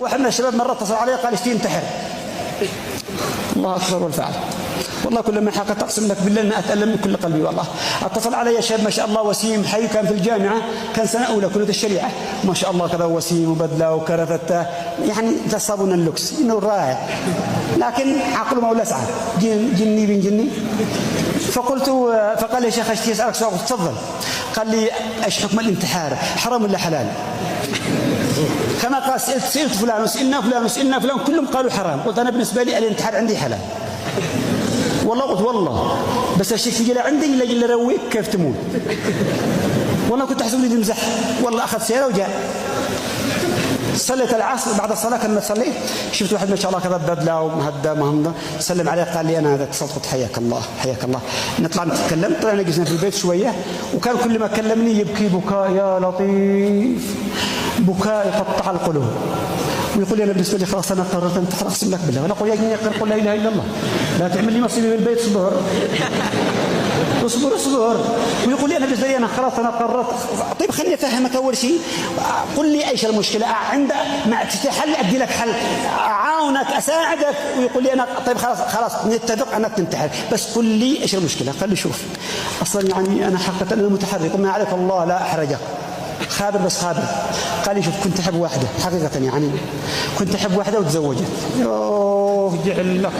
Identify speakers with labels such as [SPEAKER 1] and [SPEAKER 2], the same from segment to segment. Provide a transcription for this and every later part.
[SPEAKER 1] واحد من الشباب مرة اتصل علي قال اشتي انتحر. الله أكبر والفعل. والله كل ما حكت أقسم لك بالله ما أتألم من كل قلبي والله. اتصل علي شاب ما شاء الله وسيم حي كان في الجامعة كان سنة أولى كلية الشريعة ما شاء الله كذا وسيم وبدلة وكرفتة يعني تصابون اللوكس إنه رائع لكن عقله ما ولا سعى جني بن جني. فقال لي يا شيخ اشتي أسألك سؤال تفضل. قال لي ايش حكم الانتحار حرام ولا حلال؟ كما قال سئلت فلان وسئلنا فلان وسئلنا فلان كلهم قالوا حرام. قلت أنا بالنسبة لي الانتحار عندي حلال. والله قلت والله بس الشيء تجي لعندي إلا جل رويك كيف تموت. والله كنت أحسب لي نمزح والله أخذ سيارة وجاء. صليت العصر بعد الصلاة كما صليت شفت واحد ما شاء الله كذا بدلة ومهدى مهمة سلم عليه قال لي أنا هذا اتصلت قلت حياك الله حياك الله. نطلع نتكلم طلعنا جلسنا في البيت شوية وكان كل ما كلمني يبكي بكاء يا لطيف بكاء يقطع القلوب ويقول لي أنا بالنسبة لي خلاص أنا قررت أن أقسم لك بالله. وأنا أقول يا جني قل لا إله إلا الله لا تعمل لي مصيبة بالبيت اصبر ويقول لي أنا بالنسبة لي أنا خلاص أنا قررت. طيب خليني أفهمك أول شيء قل لي إيش المشكلة عند ما تحل أدي لك حل أعاونك أساعدك. ويقول لي أنا طيب خلاص نتفق أنك تنتحر بس قل لي إيش المشكلة. قال لي شوف أصلا يعني أنا حقيقة أنا متحرك وما عليك الله لا أحرجك خابر بس خابر. قال لي شوف كنت أحب واحدة حقيقة يعني كنت أحب واحدة وتزوجت. يوه جعل لك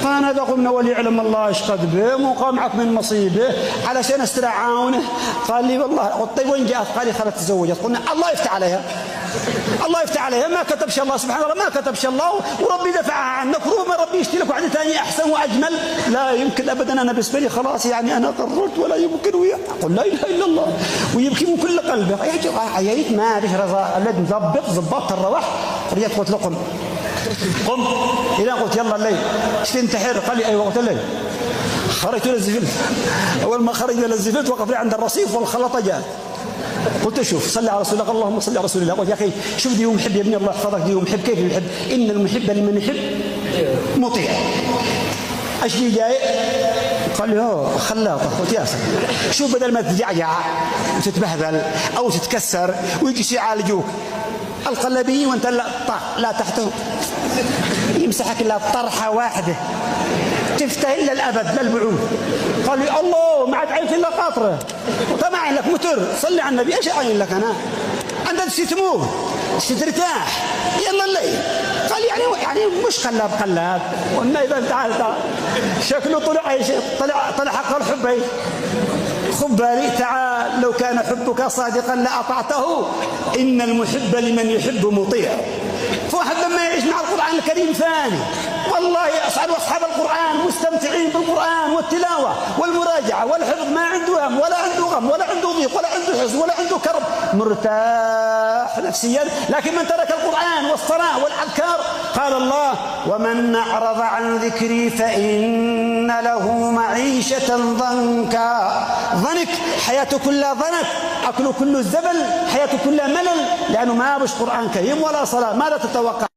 [SPEAKER 1] قال هذا قمنا وليعلم الله ايش قد به وقامعك من مصيبه علشان استرعاونه. قال لي والله طيب وين جاءت؟ قال لي خلت تزوجت. قلنا الله يفتح عليها الله يفتح عليها ما كتبش الله سبحانه وتعالى ما كتبش الله وربي دفعها عنك وربما ربي يشتري لك واحده ثانيه احسن واجمل. لا يمكن ابدا انا بالنسبه لي خلاص يعني انا قررت ولا يمكن قل لا اله الا الله ويبكي من كل قلبه. يا ريت ما فيش الذي ضبط الرواح. رجعت قلت له قم إذا قلت يلا الليل تنتحر. قال لي أيوة. قلت الليل خرجت إلى الزفلت. أول ما خرجنا إلى الزفلت وقفنا عند الرصيف والخلطة جاءت. قلت شوف صلي على رسول الله اللهم صل على رسول الله. قلت يا أخي شوف دي محب يا ابني الله يحفظك دي محب كيف يحب إن المحب لمن يحب مطيع. ايش اللي جاي؟ قال لي هو خلاطه. قلت يا سلام شوف بدل ما تجعجع وتتبهذل او تتكسر ويجي يعالجوك القلبيين وانت لا تحته يمسحك الا طرحه واحده تفتح الا الابد للبعود. قال لي الله ما عاد عين الا قاطره وطبعا عين لك متر صلي على النبي. ايش عين لك انا؟ انت تموت ترتاح يلا الليل. قال يعني مش قلاب قلنا اذا تعال شكله طلع حق الحب. خذ بالي تعال لو كان حبك صادقا لاطعته ان المحب لمن يحب مطيع. فواحد لما يعيش مع القرآن الكريم ثاني والله أسعد أصحاب القرآن مستمتعين بالقرآن والتلاوة والمراجعة والحفظ ما عنده هم ولا عنده غم ولا عنده ضيق ولا عنده حزن ولا عنده كرب مرتاح نفسيا. لكن من ترك القرآن والصلاة والأذكار قال الله ومن أعرض عن ذكري فإن له معيشة ضنكا. ضنك حياته كلها ضنك أكله كله الزبل حياته كلها ملل لأنه ما بش قرآن كريم ولا صلاة. ماذا تتوقع؟